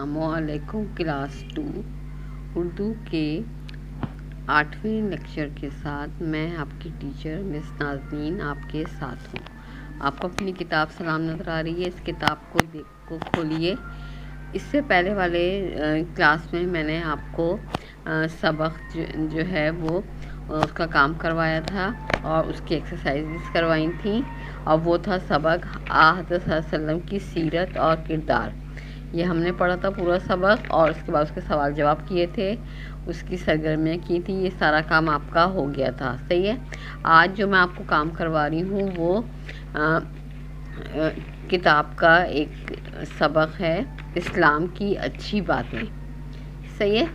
अस्सलामुअलैकुम क्लास 2 उर्दू के 8वें लेक्चर के साथ मैं आपकी टीचर मिस नाज़नीन आपके साथ हूँ। आपको अपनी किताब सलाम नज़र आ रही है। इस किताब को खोलिए। इससे पहले वाले क्लास में मैंने आपको सबक जो है वो उसका काम करवाया था और उसकी एक्सरसाइजेस करवाई थी, और वो था सबक हज़रत सल्लल्लाहु अलैहि वसल्लम की सीरत और किरदार। ये हमने पढ़ा था पूरा सबक, और उसके बाद उसके सवाल जवाब किए थे, उसकी सरगर्मियाँ की थी। ये सारा काम आपका हो गया था, सही है। आज जो मैं आपको काम करवा रही हूँ वो किताब का एक सबक है, इस्लाम की अच्छी बातें, सही है।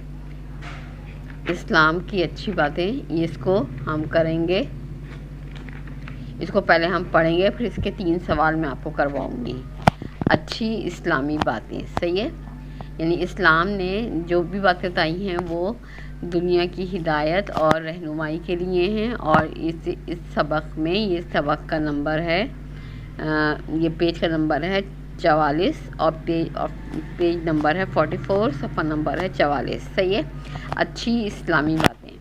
इस्लाम की अच्छी बातें, इसको हम करेंगे। इसको पहले हम पढ़ेंगे, फिर इसके 3 सवाल मैं आपको करवाऊंगी। अच्छी इस्लामी बातें, सही है। यानी इस्लाम ने जो भी बातें बताई हैं वो दुनिया की हिदायत और रहनुमाई के लिए हैं। और इस सबक में, ये सबक का नंबर है, ये पेज का नंबर है 44 और पेज नंबर है 44, सफ़ा नंबर है 44, सही है। अच्छी इस्लामी बातें,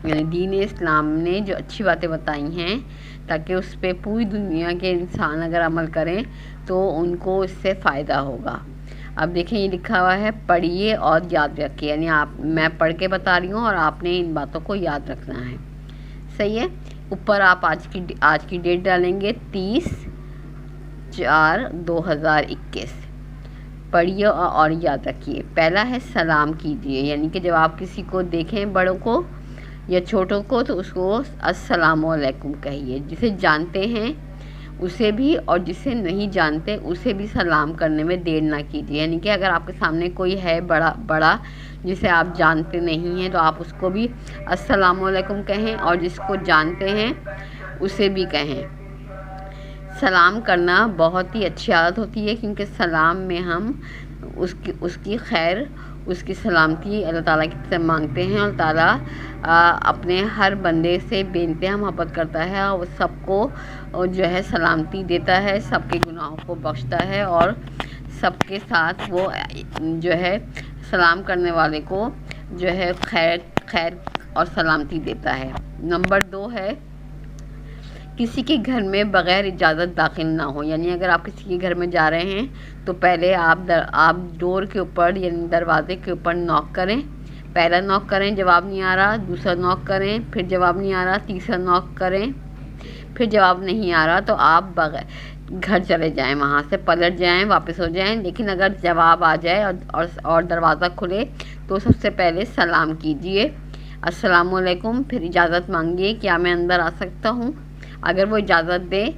यानी दीन इस्लाम ने जो अच्छी बातें बताई हैं ताकि उस पर पूरी दुनिया के इंसान अगर अमल करें तो उनको इससे फ़ायदा होगा। अब देखें, ये लिखा हुआ है पढ़िए और याद रखिए, यानी मैं पढ़ के बता रही हूँ और आपने इन बातों को याद रखना है, सही है। ऊपर आप आज की डेट डालेंगे 30/4/2021। पढ़िए और याद रखिए। पहला है सलाम कीजिए, यानी कि जब आप किसी को देखें, बड़ों को या छोटों को, तो उसको अस्सलामुअलैकुम कहिए। जिसे जानते हैं उसे भी और जिसे नहीं जानते उसे भी सलाम करने में देर ना कीजिए। यानी कि अगर आपके सामने कोई है बड़ा जिसे आप जानते नहीं हैं तो आप उसको भी अस्सलामुअलैकुम कहें, और जिसको जानते हैं उसे भी कहें। सलाम करना बहुत ही अच्छी आदत होती है, क्योंकि सलाम में हम उसकी खैर, उसकी सलामती अल्लाह ताला की तरफ मांगते हैं। अल्लाह ताला अपने हर बंदे से बेइंतहा मोहब्बत करता है और सबको जो है सलामती देता है, सबके गुनाहों को बख्शता है, और सबके साथ वो जो है सलाम करने वाले को जो है खैर और सलामती देता है। नंबर 2 है किसी के घर में बग़ैर इजाज़त दाखिल ना हो। यानी अगर आप किसी के घर में जा रहे हैं तो पहले आप डोर के ऊपर यानी दरवाज़े के ऊपर नॉक करें। पहला नॉक करें, जवाब नहीं आ रहा, दूसरा नॉक करें, फिर जवाब नहीं आ रहा, तीसरा नॉक करें, फिर जवाब नहीं आ रहा तो आप घर चले जाएं, वहाँ से पलट जाएं, वापस हो जाएं। लेकिन अगर जवाब आ जाए और दरवाज़ा खुले तो सबसे पहले सलाम कीजिए, अस्सलामुअलैकुम। फिर इजाज़त मांगिए, क्या मैं अंदर आ सकता हूँ। अगर वो इजाज़त दे,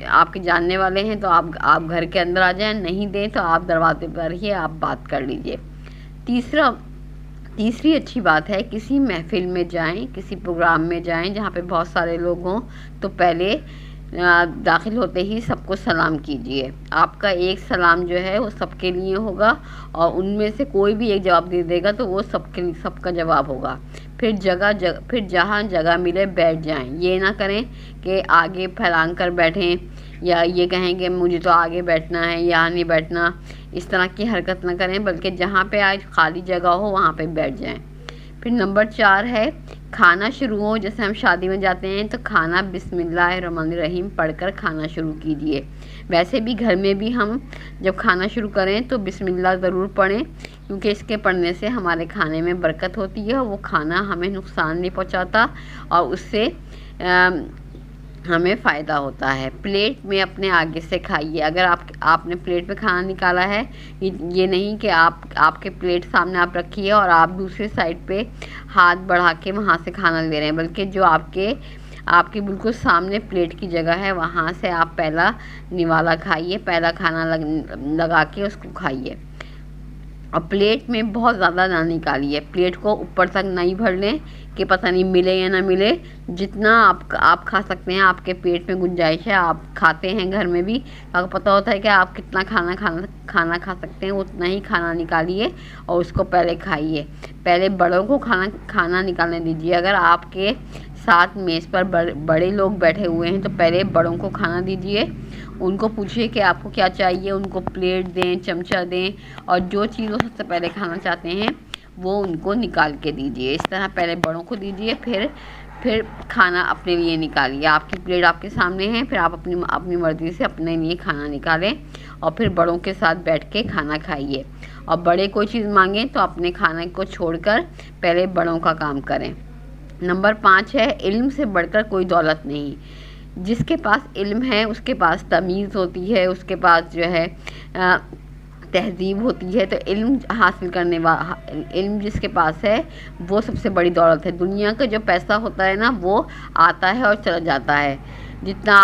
आपके जानने वाले हैं, तो आप घर के अंदर आ जाएं, नहीं दें तो आप दरवाजे पर ही आप बात कर लीजिए। तीसरी अच्छी बात है, किसी महफिल में जाएं, किसी प्रोग्राम में जाएं जहाँ पे बहुत सारे लोग हों, तो पहले दाखिल होते ही सबको सलाम कीजिए। आपका एक सलाम जो है वो सबके लिए होगा, और उनमें से कोई भी एक जवाब दे देगा तो वो सबका जवाब होगा। फिर जहाँ जगह मिले बैठ जाएं। ये ना करें कि आगे फैलांग कर बैठें, या ये कहें कि मुझे तो आगे बैठना है, यहाँ नहीं बैठना। इस तरह की हरकत ना करें, बल्कि जहाँ पे आज खाली जगह हो वहाँ पे बैठ जाएं। फिर नंबर 4 है खाना शुरू हो, जैसे हम शादी में जाते हैं तो खाना बिस्मिल्लाहिर्रहमानिर्रहीम पढ़कर खाना शुरू कीजिए। वैसे भी घर में भी हम जब खाना शुरू करें तो बिस्मिल्लाह ज़रूर पढ़ें, क्योंकि इसके पढ़ने से हमारे खाने में बरकत होती है, वो खाना हमें नुकसान नहीं पहुंचाता और उससे हमें फ़ायदा होता है। प्लेट में अपने आगे से खाइए। अगर आपने प्लेट में खाना निकाला है, ये नहीं कि आपके प्लेट सामने आप रखिए और आप दूसरे साइड पे हाथ बढ़ा के वहाँ से खाना ले रहे हैं, बल्कि जो आपके बिल्कुल सामने प्लेट की जगह है वहाँ से आप पहला निवाला खाइए, पहला खाना लगा के उसको खाइए। और प्लेट में बहुत ज़्यादा ना निकालिए, प्लेट को ऊपर तक नहीं भर लें कि पता नहीं मिले या ना मिले। जितना आप खा सकते हैं, आपके पेट में गुंजाइश है, आप खाते हैं घर में भी, आपको पता होता है कि आप कितना खाना खा सकते हैं, उतना ही खाना निकालिए और उसको पहले खाइए। पहले बड़ों को खाना निकालने दीजिए। अगर आपके साथ मेज़ पर बड़े लोग बैठे हुए हैं तो पहले बड़ों को खाना दीजिए, उनको पूछिए कि आपको क्या चाहिए, उनको प्लेट दें, चमचा दें, और जो चीज़ वो सबसे पहले खाना चाहते हैं वो उनको निकाल के दीजिए। इस तरह पहले बड़ों को दीजिए, फिर खाना अपने लिए निकालिए। आपकी प्लेट आपके सामने है, फिर आप अपनी मर्ज़ी से अपने लिए खाना निकालें और फिर बड़ों के साथ बैठ के खाना खाइए। और बड़े कोई चीज़ मांगें तो अपने खाने को छोड़कर पहले बड़ों का काम करें। नंबर 5 है, इल्म से बढ़कर कोई दौलत नहीं। जिसके पास इल्म है उसके पास तमीज़ होती है, उसके पास जो है तहज़ीब होती है। तो इल्म जिसके पास है वो सबसे बड़ी दौलत है। दुनिया का जो पैसा होता है ना वो आता है और चला जाता है, जितना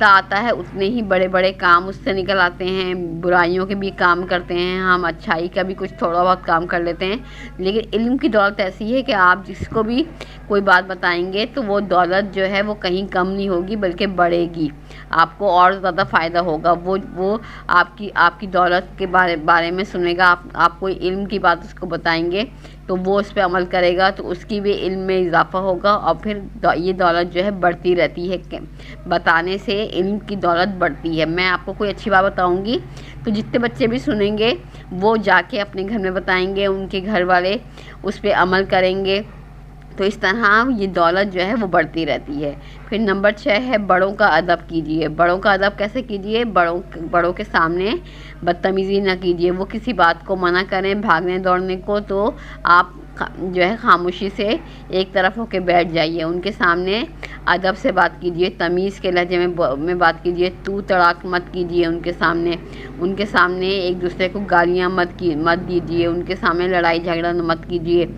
आता है उतने ही बड़े बड़े काम उससे निकल आते हैं। बुराइयों के भी काम करते हैं हम, अच्छाई का भी कुछ थोड़ा बहुत काम कर लेते हैं। लेकिन इल्म की दौलत ऐसी है कि आप जिसको भी कोई बात बताएंगे तो वो दौलत जो है वो कहीं कम नहीं होगी बल्कि बढ़ेगी, आपको और ज़्यादा फ़ायदा होगा। वो आपकी दौलत के बारे में सुनेगा। आप कोई इल्म की बात उसको बताएंगे तो वो उस पर अमल करेगा, तो उसकी भी इल्म में इजाफ़ा होगा और फिर ये दौलत जो है बढ़ती रहती है। बताने से इल्म की दौलत बढ़ती है। मैं आपको कोई अच्छी बात बताऊंगी तो जितने बच्चे भी सुनेंगे वो जाके अपने घर में बताएंगे, उनके घर वाले उस पर अमल करेंगे, तो इस तरह ये दौलत जो है वो बढ़ती रहती है। फिर नंबर 6 है, बड़ों का अदब कीजिए। बड़ों का अदब कैसे कीजिए? बड़ों के सामने बदतमीज़ी ना कीजिए। वो किसी बात को मना करें भागने दौड़ने को तो आप जो है खामोशी से एक तरफ होके बैठ जाइए। उनके सामने अदब से बात कीजिए, तमीज़ के लहजे में बात कीजिए, तू तड़ाक मत कीजिए उनके सामने एक दूसरे को गालियाँ मत दीजिए, उनके सामने लड़ाई झगड़ा मत कीजिए।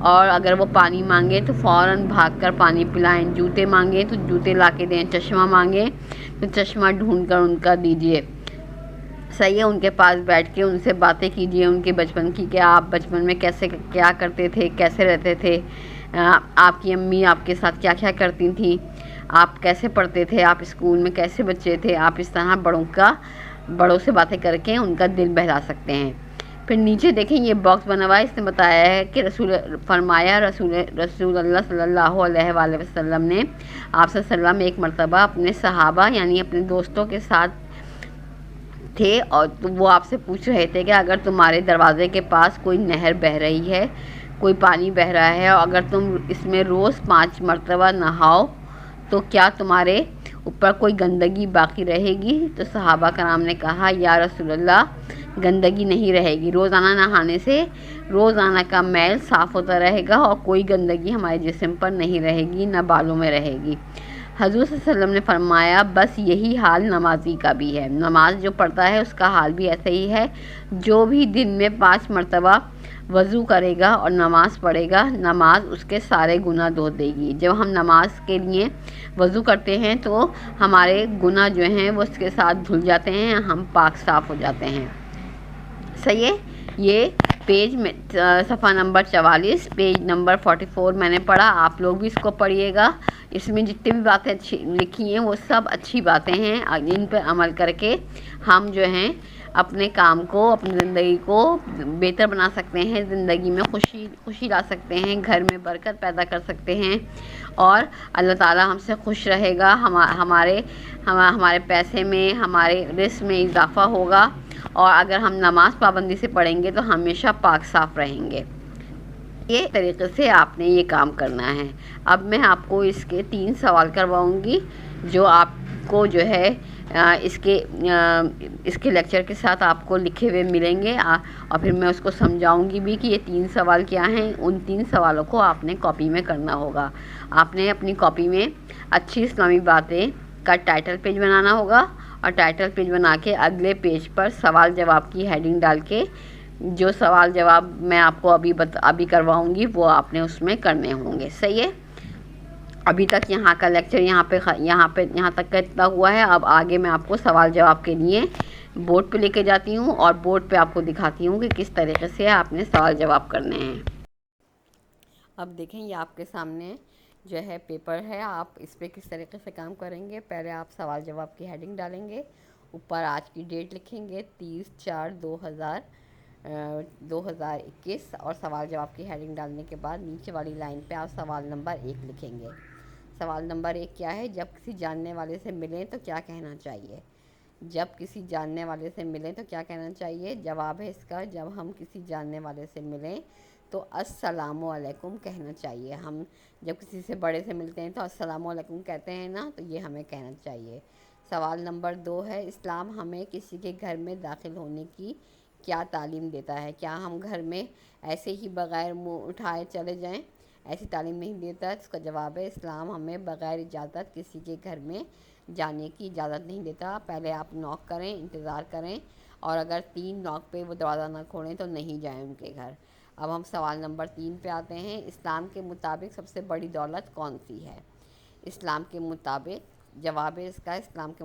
और अगर वो पानी मांगे तो फ़ौरन भागकर पानी पिलाएं, जूते मांगे तो जूते ला के दें, चश्मा मांगे तो चश्मा ढूंढ कर उनका दीजिए। सही है, उनके पास बैठ के उनसे बातें कीजिए उनके बचपन की, कि आप बचपन में कैसे क्या करते थे, कैसे रहते थे, आपकी अम्मी आपके साथ क्या क्या करती थी, आप कैसे पढ़ते थे, आप स्कूल में कैसे बच्चे थे। आप इस तरह बड़ों से बातें करके उनका दिल बहला सकते हैं। फिर नीचे देखें ये बॉक्स बना हुआ है, इसने बताया है कि रसूल अल्लाह सल्लल्लाहु अलैहि वसल्लम ने आपसे सल्लम एक मरतबा अपने सहाबा यानी अपने दोस्तों के साथ थे और तो वो आपसे पूछ रहे थे कि अगर तुम्हारे दरवाज़े के पास कोई नहर बह रही है, कोई पानी बह रहा है और अगर तुम इसमें रोज़ 5 मरतबा नहाओ तो क्या तुम्हारे ऊपर कोई गंदगी बाकी रहेगी? तो सहाबा कराम ने कहा, या रसूलल्लाह, गंदगी नहीं रहेगी। रोज़ाना नहाने से रोज़ाना का मैल साफ़ होता रहेगा और कोई गंदगी हमारे जिस्म पर नहीं रहेगी, न बालों में रहेगी। हज़ूर सल्लल्लाहु अलैहि वसल्लम ने फरमाया, बस यही हाल नमाजी का भी है। नमाज जो पढ़ता है उसका हाल भी ऐसे ही है। जो भी दिन में 5 मरतबा वज़ू करेगा और नमाज़ पढ़ेगा, नमाज उसके सारे गुनाह धो देगी। जब हम नमाज के लिए वज़ू करते हैं तो हमारे गुनाह जो हैं वो उसके साथ धुल जाते हैं, हम पाक साफ़ हो जाते हैं। सही है, ये पेज में सफ़ा नंबर 44 पेज नंबर 44 मैंने पढ़ा, आप लोग भी इसको पढ़िएगा। इसमें जितनी भी बातें अच्छी लिखी हैं वो सब अच्छी बातें हैं, इन पर अमल करके हम जो हैं अपने काम को, अपनी ज़िंदगी को बेहतर बना सकते हैं, ज़िंदगी में खुशी ला सकते हैं, घर में बरकत पैदा कर सकते हैं और अल्लाह ताला हमसे खुश रहेगा। हमारे पैसे में, हमारे रिस्क में इजाफ़ा होगा और अगर हम नमाज पाबंदी से पढ़ेंगे तो हमेशा पाक साफ़ रहेंगे। ये तरीके से आपने ये काम करना है। अब मैं आपको इसके 3 सवाल करवाऊंगी जो आपको जो है इसके लेक्चर के साथ आपको लिखे हुए मिलेंगे और फिर मैं उसको समझाऊंगी भी कि ये 3 सवाल क्या हैं। उन 3 सवालों को आपने कॉपी में करना होगा। आपने अपनी कॉपी में अच्छी इस्लामी बातें का टाइटल पेज बनाना होगा और टाइटल पेज बना के अगले पेज पर सवाल जवाब की हेडिंग डाल के जो सवाल जवाब मैं आपको अभी करवाऊंगी वो आपने उसमें करने होंगे। सही है, अभी तक यहाँ का लेक्चर यहाँ तक का इतना हुआ है। अब आगे मैं आपको सवाल जवाब के लिए बोर्ड पे लेके जाती हूँ और बोर्ड पे आपको दिखाती हूँ कि किस तरीके से आपने सवाल जवाब करने हैं। अब देखें, ये आपके सामने जो है पेपर है, आप इस पर किस तरीके से काम करेंगे। पहले आप सवाल जवाब की हेडिंग डालेंगे, ऊपर आज की डेट लिखेंगे 30/4/2021 और सवाल जवाब की हेडिंग डालने के बाद नीचे वाली लाइन पे आप सवाल नंबर 1 लिखेंगे। سوال نمبر 1 کیا ہے؟ جب کسی جاننے والے سے ملیں تو کیا کہنا چاہیے؟ جب کسی جاننے والے سے ملیں تو کیا کہنا چاہیے؟ جواب ہے اس کا، جب ہم کسی جاننے والے سے ملیں تو السلام علیکم کہنا چاہیے۔ ہم جب کسی سے بڑے سے ملتے ہیں تو السلام علیکم کہتے ہیں نا، تو یہ ہمیں کہنا چاہیے۔ سوال نمبر 2 ہے، اسلام ہمیں کسی کے گھر میں داخل ہونے کی کیا تعلیم دیتا ہے؟ کیا ہم گھر میں ایسے ہی بغیر منہ اٹھائے چلے جائیں؟ ایسی تعلیم نہیں دیتا۔ اس کا جواب ہے، اسلام ہمیں بغیر اجازت کسی کے گھر میں جانے کی اجازت نہیں دیتا۔ پہلے آپ نوک کریں، انتظار کریں، اور اگر 3 نوک پہ وہ دروازہ نہ کھولیں تو نہیں جائیں ان کے گھر۔ اب ہم سوال نمبر 3 پہ آتے ہیں، اسلام کے مطابق سب سے بڑی دولت کون سی ہے؟ اسلام کے مطابق، جواب ہے اس کا، اسلام کے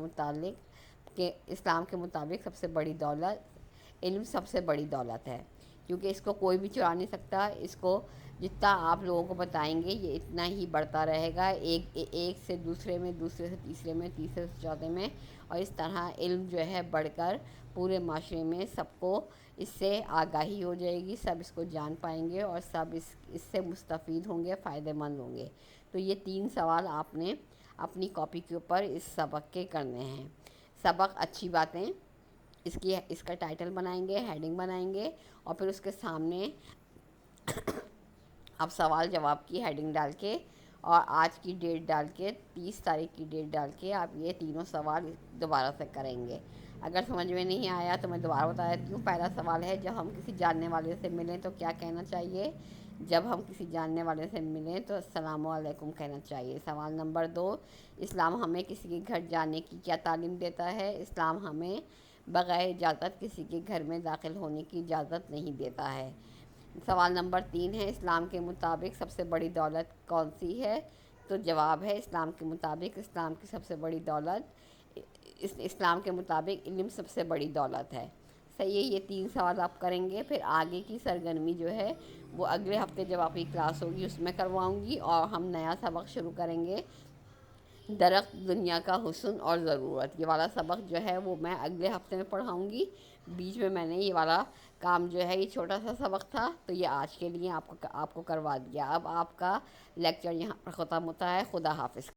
مطابق سب سے بڑی دولت علم سب سے بڑی دولت ہے، کیونکہ اس کو کوئی بھی چرا نہیں سکتا۔ اس کو جتنا آپ لوگوں کو بتائیں گے یہ اتنا ہی بڑھتا رہے گا، ایک سے دوسرے میں، دوسرے سے تیسرے میں، تیسرے سے چوتھے میں، اور اس طرح علم جو ہے بڑھ کر پورے معاشرے میں سب کو اس سے آگاہی ہو جائے گی، سب اس کو جان پائیں گے اور سب اس سے مستفید ہوں گے، فائدہ مند ہوں گے۔ تو یہ 3 سوال آپ نے اپنی کاپی کے اوپر اس سبق کے کرنے ہیں۔ سبق اچھی باتیں، اس کا ٹائٹل بنائیں گے، ہیڈنگ بنائیں گے، اور پھر اس کے سامنے آپ سوال جواب کی ہیڈنگ ڈال کے اور آج کی ڈیٹ ڈال کے، 30 تاریخ کی ڈیٹ ڈال کے آپ یہ تینوں سوال دوبارہ سے کریں گے۔ اگر سمجھ میں نہیں آیا تو میں دوبارہ بتا دیتی ہوں۔ پہلا سوال ہے، جب ہم کسی جاننے والے سے ملیں تو کیا کہنا چاہیے؟ جب ہم کسی جاننے والے سے ملیں تو السلام علیکم کہنا چاہیے۔ سوال نمبر 2، اسلام ہمیں کسی کے گھر جانے کی کیا تعلیم دیتا ہے؟ اسلام ہمیں بغیر اجازت کسی کے گھر میں داخل ہونے کی اجازت نہیں دیتا ہے۔ سوال نمبر 3 ہے، اسلام کے مطابق سب سے بڑی دولت کون سی ہے؟ تو جواب ہے، اسلام کے مطابق اسلام کی سب سے بڑی دولت، اسلام کے مطابق علم سب سے بڑی دولت ہے۔ صحیح ہے، یہ 3 سوال آپ کریں گے۔ پھر آگے کی سرگرمی جو ہے وہ اگلے ہفتے جب آپ کی کلاس ہوگی اس میں کرواؤں گی، اور ہم نیا سبق شروع کریں گے، درخت دنیا کا حسن اور ضرورت۔ یہ والا سبق جو ہے وہ میں اگلے ہفتے میں پڑھاؤں گی۔ بیچ میں میں نے یہ والا کام جو ہے، یہ چھوٹا سا سبق تھا تو یہ آج کے لیے آپ کو کروا دیا۔ اب آپ کا لیکچر یہاں پر ختم ہوتا ہے۔ خدا حافظ۔